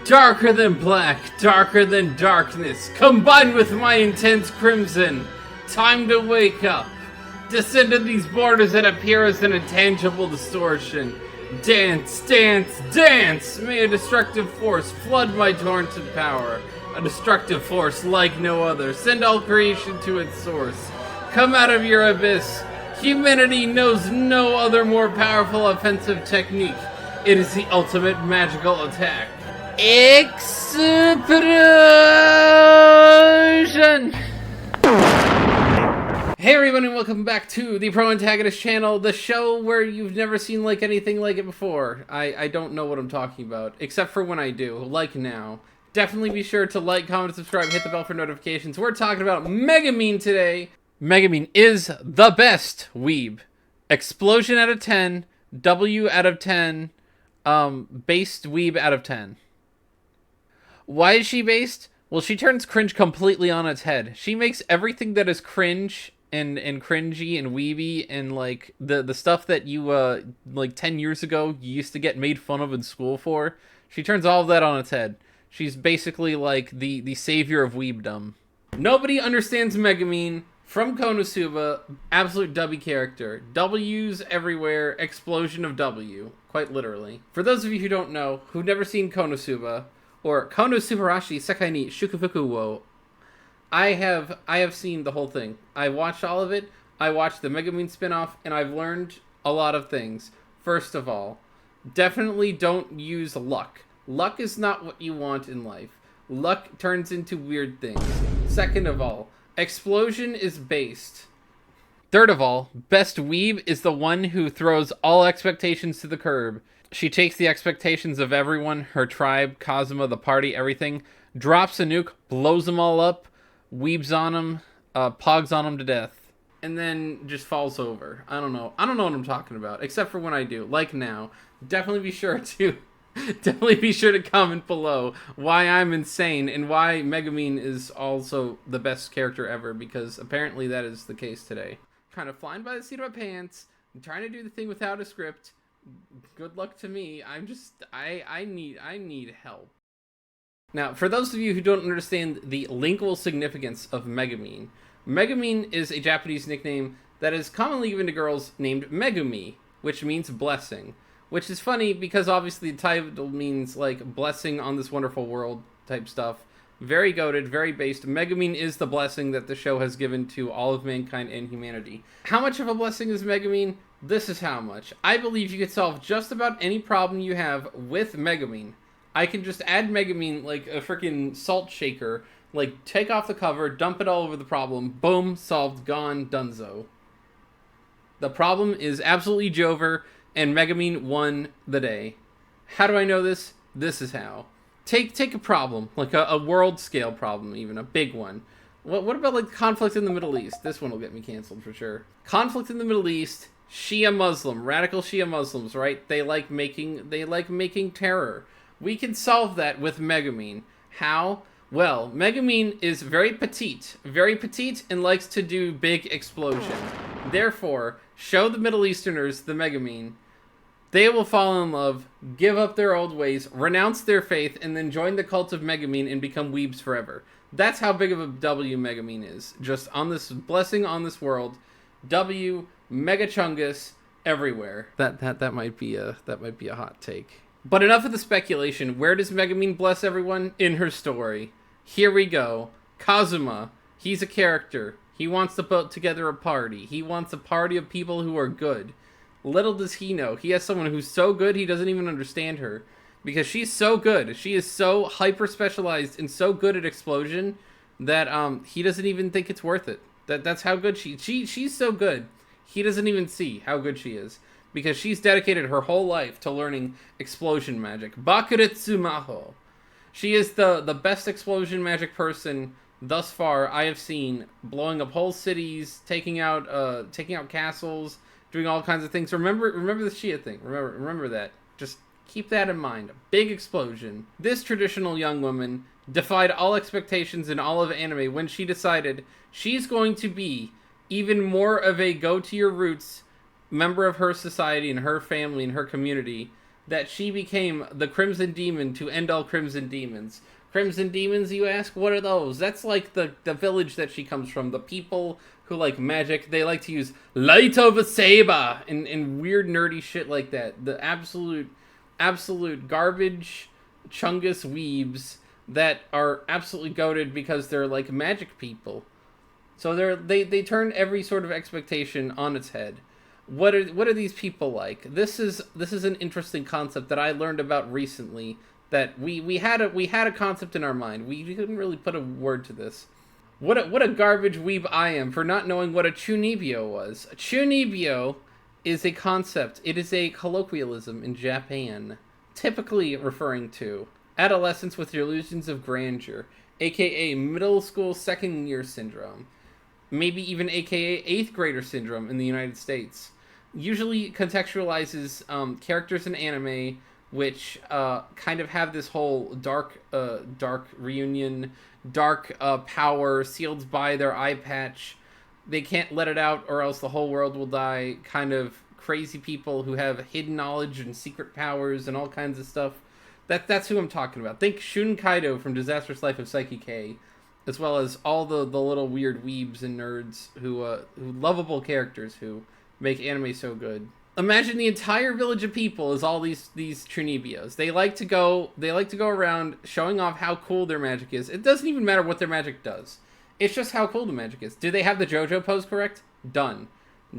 Darker than black, darker than darkness, combined with my intense crimson. Time to wake up. Descend to these borders that appear as an intangible distortion. Dance, dance, dance! May a destructive force flood my torrent of power. A destructive force like no other. Send all creation to its source. Come out of your abyss. Humanity knows no other more powerful offensive technique. It is the ultimate magical attack. Explosion! Hey everyone, and welcome back to the Pro Antagonist channel, the show where you've never seen like anything like it before. I don't know what I'm talking about, except for when I do, like now. Definitely be sure to like, comment, subscribe, hit the bell for notifications. We're talking about Megumin today. Megumin is the best weeb. Explosion out of 10, W out of 10, based weeb out of 10. Why is she based? Well, she turns cringe completely on its head. She makes everything that is cringe and cringy and weeby and like the stuff that you like 10 years ago you used to get made fun of in school for. She turns all of that on its head. She's basically like the savior of weebdom. Nobody understands Megumin from Konosuba. Absolute W character. W's everywhere. Explosion of W. Quite literally. For those of you who don't know, who've never seen Konosuba, or Konosubarashi Sekai ni Shukufuku wo, I have seen the whole thing. I watched all of it. I watched the Megumin spin-off, and I've learned a lot of things. First of all, definitely don't use luck. Luck is not what you want in life. Luck turns into weird things. Second of all, explosion is based. Third of all, best weeb is the one who throws all expectations to the curb. She takes the expectations of everyone, her tribe, Kazuma, the party, everything, drops a nuke, blows them all up, weebs on them, pogs on them to death, and then just falls over. I don't know what I'm talking about, except for when I do, like now. Definitely be sure to comment below why I'm insane and why Megumin is also the best character ever, because apparently that is the case today. Kind of flying by the seat of my pants, I'm trying to do the thing without a script. Good luck to me. I need help. Now, for those of you who don't understand the lingual significance of Megumin, Megumin is a Japanese nickname that is commonly given to girls named Megumi, which means blessing. Which is funny because obviously the title means like blessing on this wonderful world type stuff. Very goated, very based. Megumin is the blessing that the show has given to all of mankind and humanity. How much of a blessing is Megumin? This is how much. I believe you could solve just about any problem you have with Megumin. I can just add Megumin like a freaking salt shaker, like take off the cover, dump it all over the problem, boom, solved, gone, donezo. The problem is absolutely Jover, and Megumin won the day. How do I know this? This is how. Take a problem, like a world scale problem, even a big one. What about like conflict in the Middle East? This one will get me canceled for sure. Conflict in the Middle East. Shia Muslim, radical Shia Muslims, right? They like making terror. We can solve that with Megumin. How? Well, Megumin is very petite, and likes to do big explosion. Therefore, show the Middle Easterners the Megumin. They will fall in love, give up their old ways, renounce their faith, and then join the cult of Megumin and become weebs forever. That's how big of a W Megumin is. Just on this blessing on this world, W Mega Chungus everywhere. That might be a hot take. But enough of the speculation. Where does Megumin bless everyone? In her story. Here we go. Kazuma. He's a character. He wants to put together a party. He wants a party of people who are good. Little does he know, he has someone who's so good he doesn't even understand her. Because she's so good. She is so hyper-specialized and so good at explosion that he doesn't even think it's worth it. That's how good she's so good. He doesn't even see how good she is. Because she's dedicated her whole life to learning explosion magic. Bakuretsu Maho. She is the best explosion magic person thus far I have seen. Blowing up whole cities, taking out castles, doing all kinds of things. Remember the Shia thing. Remember that. Just keep that in mind. A big explosion. This traditional young woman defied all expectations in all of anime when she decided she's going to be even more of a go-to-your-roots member of her society and her family and her community that she became the Crimson Demon to end all Crimson Demons. Crimson Demons, you ask? What are those? That's like the village that she comes from. The people who like magic, they like to use light of a saber and weird nerdy shit like that. The absolute garbage chungus weebs that are absolutely goated because they're like magic people. So they turn every sort of expectation on its head. What are these people like? This is an interesting concept that I learned about recently. That we had a concept in our mind. We couldn't really put a word to this. What a garbage weeb I am for not knowing what a chunibyo was. A chunibyo is a concept. It is a colloquialism in Japan, typically referring to adolescents with delusions of grandeur, aka middle school second year syndrome, maybe even aka 8th grader syndrome in the United States. Usually contextualizes characters in anime which kind of have this whole dark reunion, dark power sealed by their eye patch. They can't let it out or else the whole world will die. Kind of crazy people who have hidden knowledge and secret powers and all kinds of stuff. That's who I'm talking about. Think Shun Kaido from Disastrous Life of Psyche K, as well as all the little weird weebs and nerds who lovable characters who make anime so good. Imagine the entire village of people as all these Trinibios. They like to go around showing off how cool their magic is. It doesn't even matter what their magic does. It's just how cool the magic is. Do they have the JoJo pose correct? Done.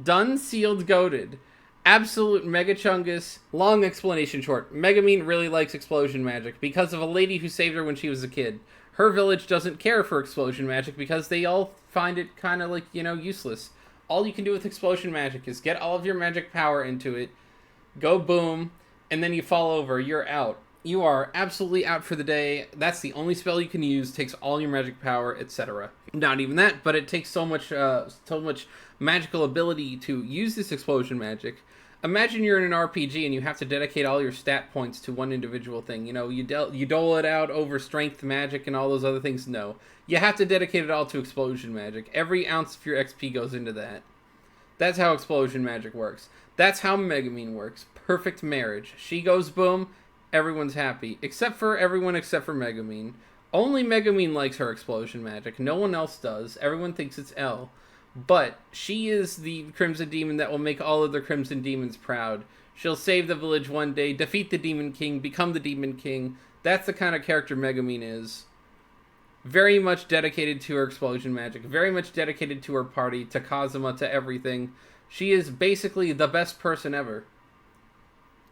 Done, sealed, goated. Absolute mega chungus. Long explanation short. Megumin really likes explosion magic because of a lady who saved her when she was a kid. Her village doesn't care for explosion magic because they all find it kind of like, useless. All you can do with explosion magic is get all of your magic power into it, go boom, and then you fall over. You're out. You are absolutely out for the day. That's the only spell you can use. Takes all your magic power, etc. Not even that, but it takes so much magical ability to use this explosion magic. Imagine you're in an RPG and you have to dedicate all your stat points to one individual thing. You dole it out over strength magic and all those other things. No. You have to dedicate it all to explosion magic. Every ounce of your XP goes into that. That's how explosion magic works. That's how Megumin works. Perfect marriage. She goes boom, everyone's happy. Except for Megumin. Only Megumin likes her explosion magic. No one else does. Everyone thinks it's L. But she is the Crimson Demon that will make all other Crimson Demons proud. She'll save the village one day, defeat the Demon King, become the Demon King. That's the kind of character Megumin is. Very much dedicated to her explosion magic. Very much dedicated to her party, to Kazuma, to everything. She is basically the best person ever.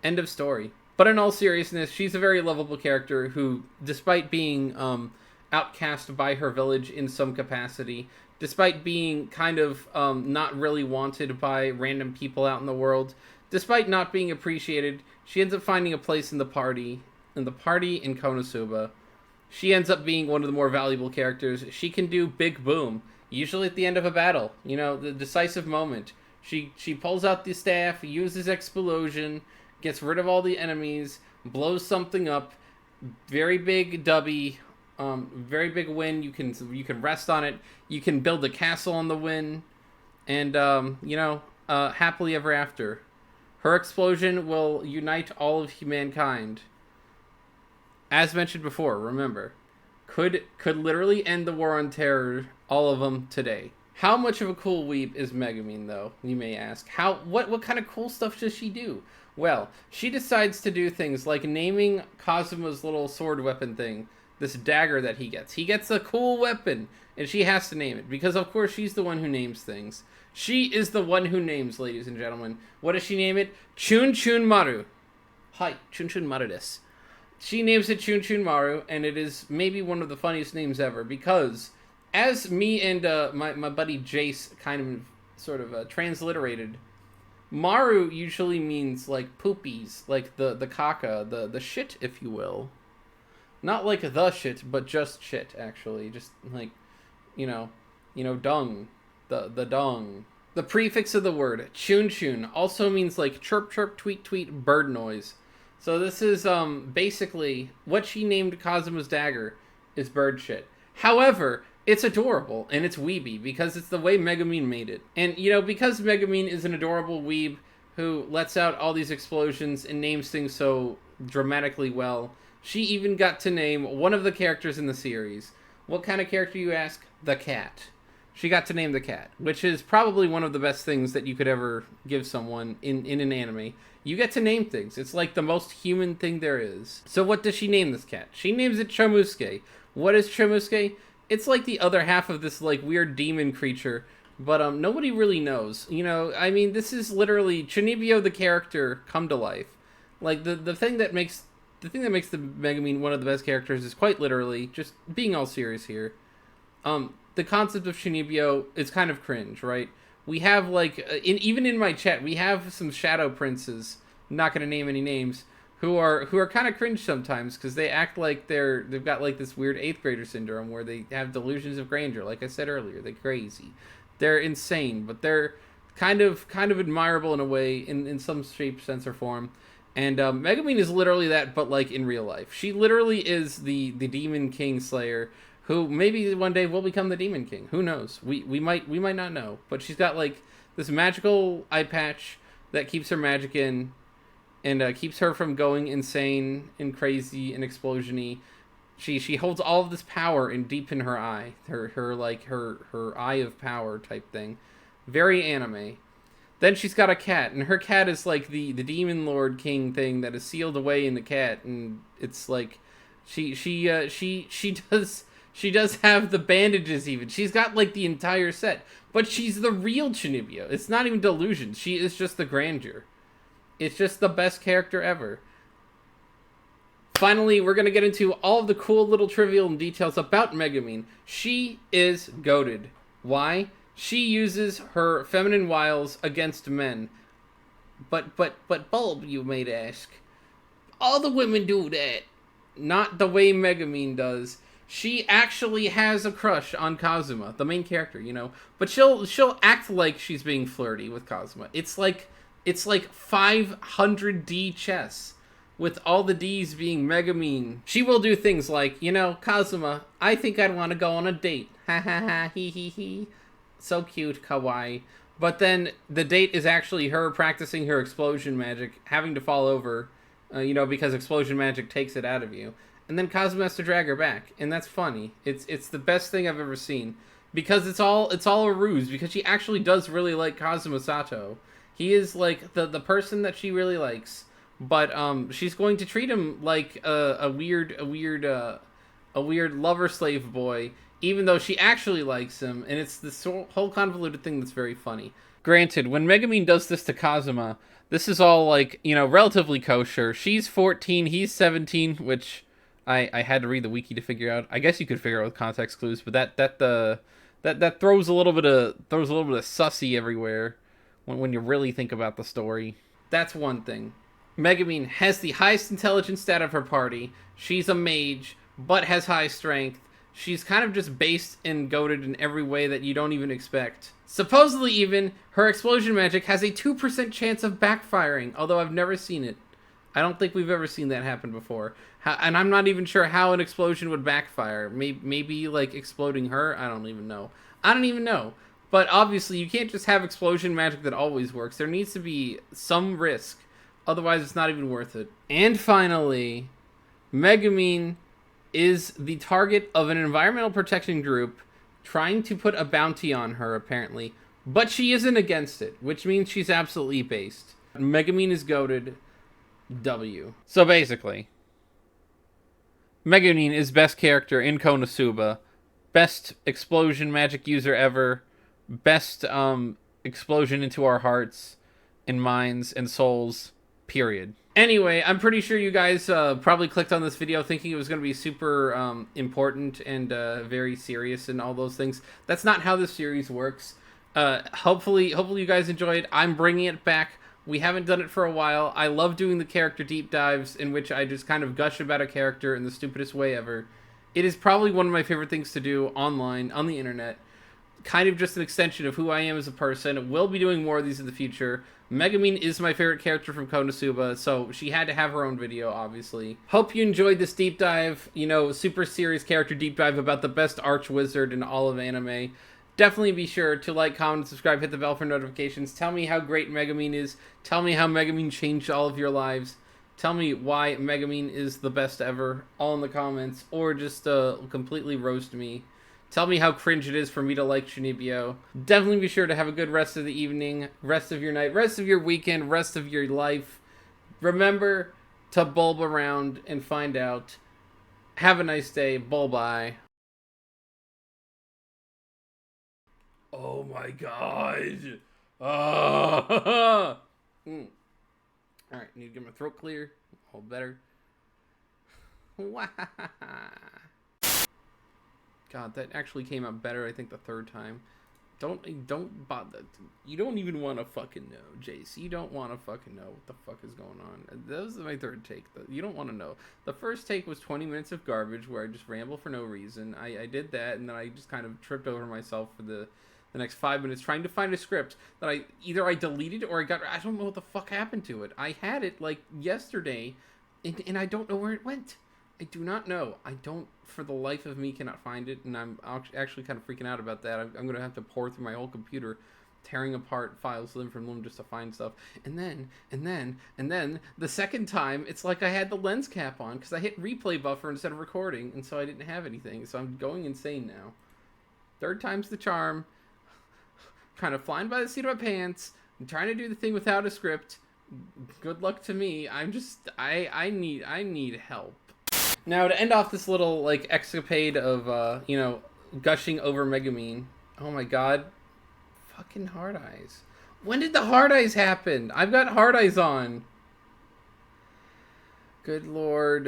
End of story. But in all seriousness, she's a very lovable character who, despite being outcast by her village in some capacity, despite being kind of not really wanted by random people out in the world, despite not being appreciated, she ends up finding a place in the party in Konosuba. She ends up being one of the more valuable characters. She can do big boom, usually at the end of a battle. The decisive moment. She pulls out the staff, uses explosion, gets rid of all the enemies, blows something up. Very big dubby, very big win. You can rest on it. You can build a castle on the win, and happily ever after. Her explosion will unite all of humankind. As mentioned before, remember, could literally end the war on terror, all of them, today. How much of a cool weep is Megumin, though, you may ask? What kind of cool stuff does she do? Well, she decides to do things like naming Kazuma's little sword weapon thing, this dagger that he gets. He gets a cool weapon, and she has to name it, because of course she's the one who names things. She is the one who names, ladies and gentlemen. What does she name it? Chun Chun Maru. Hi, Chun Chun Maru desu. She names it Chun Chun Maru, and it is maybe one of the funniest names ever, because as me and my buddy Jace kind of sort of transliterated, Maru usually means like poopies, like the caca, the shit, if you will. Not like the shit, but just shit, actually. Just like, dung. The dung. The prefix of the word, chun chun, also means like chirp chirp tweet tweet bird noise. So this is basically what she named Kazuma's dagger is bird shit. However, it's adorable and it's weeby because it's the way Megumin made it. And because Megumin is an adorable weeb, who lets out all these explosions and names things so dramatically well. She even got to name one of the characters in the series. What kind of character, you ask? The cat. She got to name the cat, which is probably one of the best things that you could ever give someone in an anime. You get to name things. It's like the most human thing there is. So what does she name this cat? She names it Chomusuke. What is Chomusuke? It's like the other half of this like weird demon creature, but nobody really knows. You know, I mean, this is literally Chunibyo the character come to life. Like the thing that makes the Megumin one of the best characters is quite literally, just being all serious here. The concept of Chunibyo is kind of cringe, right? We have like even in my chat, we have some shadow princes. I'm not gonna name any names, who are kind of cringe sometimes because they act like they've got like this weird 8th grader syndrome where they have delusions of grandeur. Like I said earlier, they're crazy, they're insane, but they're kind of admirable in a way, in some shape, sense, or form. And Megumin is literally that, but like in real life. She literally is the Demon King Slayer, who maybe one day will become the Demon King. Who knows? We might not know. But she's got like this magical eye patch that keeps her magic in, and keeps her from going insane and crazy and explosion-y. She holds all of this power in deep in her eye, her eye of power type thing. Very anime. Then she's got a cat, and her cat is like the demon lord king thing that is sealed away in the cat, and it's like she does have the bandages even. She's got like the entire set, but she's the real Chunibyo. It's not even Delusions. She is just the grandeur. It's just the best character ever. Finally, we're going to get into all of the cool little trivial details about Megumin. She is goated. Why? She uses her feminine wiles against men. But Bulb, you might ask. All the women do that. Not the way Megumin does. She actually has a crush on Kazuma, the main character, you know. But she'll act like she's being flirty with Kazuma. It's like 500D chess, with all the D's being Megumin. She will do things like, you know, Kazuma, I think I'd want to go on a date. Ha ha ha, he he he. So cute, kawaii. But then the date is actually her practicing her explosion magic, having to fall over, you know, because explosion magic takes it out of you. And then Kazuma has to drag her back, and that's funny. It's the best thing I've ever seen, because it's all a ruse, because she actually does really like Kazuma Sato. He is like the person that she really likes, but she's going to treat him like a weird lover slave boy, even though she actually likes him, and it's this whole convoluted thing that's very funny. Granted, when Megumin does this to Kazuma, this is all like, you know, relatively kosher. She's 14, he's 17, which I had to read the wiki to figure out. I guess you could figure out with context clues, but that throws a little bit of sussy everywhere when you really think about the story. That's one thing. Megumin has the highest intelligence stat of her party. She's a mage, but has high strength. She's kind of just based and goated in every way that you don't even expect. Supposedly even, her explosion magic has a 2% chance of backfiring, although I've never seen it. I don't think we've ever seen that happen before. And I'm not even sure how an explosion would backfire. Maybe like exploding her? I don't even know. But obviously you can't just have explosion magic that always works. There needs to be some risk. Otherwise it's not even worth it. And finally, Megumin is the target of an environmental protection group trying to put a bounty on her, apparently. But she isn't against it, which means she's absolutely based. Megumin is goated. W. So basically, Megumin is best character in Konosuba, best explosion magic user ever, best explosion into our hearts and minds and souls, period. Anyway, I'm pretty sure you guys probably clicked on this video thinking it was going to be super important and very serious and all those things. That's not how this series works. Hopefully you guys enjoyed. I'm bringing it back. We haven't done it for a while. I love doing the character deep dives in which I just kind of gush about a character in the stupidest way ever. It is probably one of my favorite things to do online, on the internet. Kind of just an extension of who I am as a person. We'll be doing more of these in the future. Megumin is my favorite character from Konosuba, so she had to have her own video, obviously. Hope you enjoyed this deep dive, you know, super serious character deep dive about the best arch wizard in all of anime. Definitely be sure to like, comment, subscribe, hit the bell for notifications. Tell me how great Megumin is. Tell me how Megumin changed all of your lives. Tell me why Megumin is the best ever, all in the comments, or just completely roast me. Tell me how cringe it is for me to like Shunibyo. Definitely be sure to have a good rest of the evening, rest of your night, rest of your weekend, rest of your life. Remember to bulb around and find out. Have a nice day. Bye. Oh my god. Oh. Alright, need to get my throat clear. Hold better. God, that actually came out better, I think, the third time. Don't bother. You don't even want to fucking know, Jace. You don't want to fucking know what the fuck is going on. That was my third take. You don't want to know. The first take was 20 minutes of garbage where I just ramble for no reason. I did that, and then I just kind of tripped over myself for the next 5 minutes trying to find a script that I deleted or I don't know what the fuck happened to it. I had it like yesterday, and I don't know where it went. I do not know. I don't, for the life of me, cannot find it, and I'm actually kind of freaking out about that. I'm going to have to pour through my whole computer, tearing apart files limb from limb just to find stuff. And then, the second time, it's like I had the lens cap on, because I hit replay buffer instead of recording, and so I didn't have anything, so I'm going insane now. Third time's the charm. Kind of flying by the seat of my pants. I'm trying to do the thing without a script. Good luck to me. I need help. Now, to end off this little, like, escapade of, gushing over Megumin. Oh my god. Fucking hard eyes. When did the hard eyes happen? I've got hard eyes on. Good lord.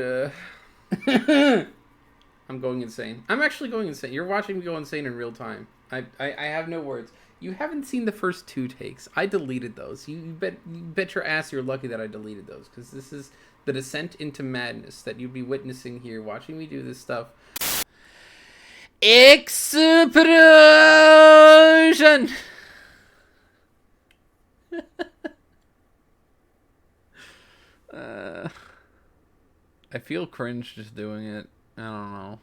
I'm going insane. I'm actually going insane. You're watching me go insane in real time. I have no words. You haven't seen the first 2 takes. I deleted those. You bet your ass you're lucky that I deleted those, because this is the descent into madness that you'd be witnessing here, watching me do this stuff. Explosion! I feel cringe just doing it. I don't know.